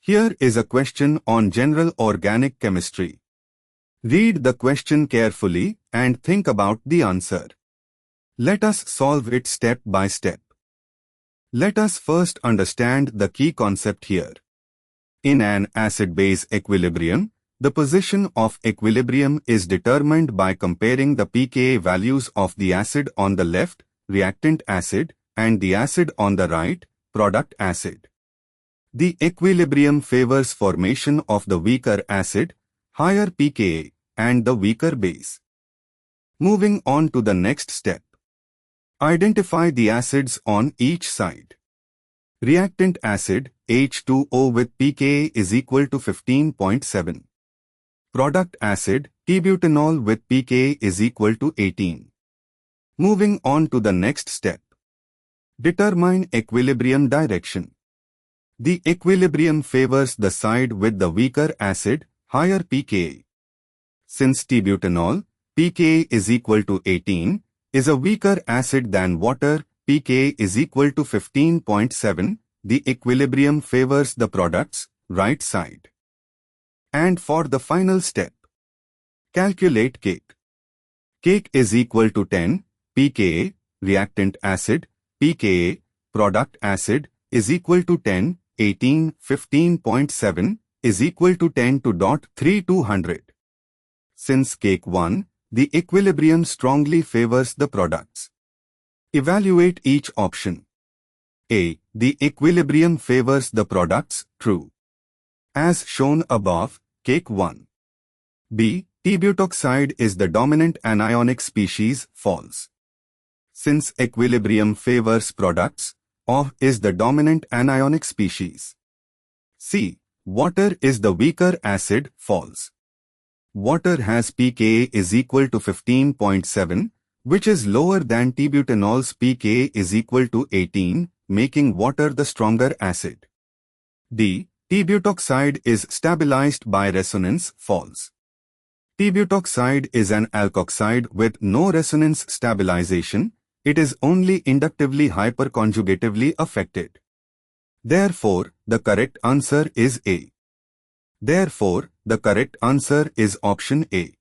Here is a question on general organic chemistry. Read the question carefully and think about the answer. Let us solve it step by step. Let us first understand the key concept here. In an acid-base equilibrium, the position of equilibrium is determined by comparing the pKa values of the acid on the left, reactant acid, and the acid on the right, product acid. The equilibrium favors formation of the weaker acid, higher pKa, and the weaker base. Moving on to the next step. Identify the acids on each side. Reactant acid, H2O with pKa is equal to 15.7. Product acid, T-butanol with pKa is equal to 18. Moving on to the next step. Determine equilibrium direction. The equilibrium favors the side with the weaker acid, higher pKa. Since T-butanol, pKa is equal to 18, is a weaker acid than water, pKa is equal to 15.7, the equilibrium favors the product's right side. And for the final step, calculate kc. Kc is equal to 10, pKa, reactant acid, pKa, product acid, is equal to 10, 18, 15.7, is equal to 10 to 3200. Since kc 1, the equilibrium strongly favors the products. Evaluate each option. A. The equilibrium favors the products, true. As shown above, kc 1. B. T-butoxide is the dominant anionic species, false. Since equilibrium favors products, O is the dominant anionic species. C. Water is the weaker acid, false. Water has pKa is equal to 15.7, which is lower than T-butanol's pKa is equal to 18, making water the stronger acid. D. T-butoxide is stabilized by resonance, false. T-butoxide is an alkoxide with no resonance stabilization, it is only inductively hyperconjugatively affected. Therefore, the correct answer is A. Therefore, the correct answer is option A.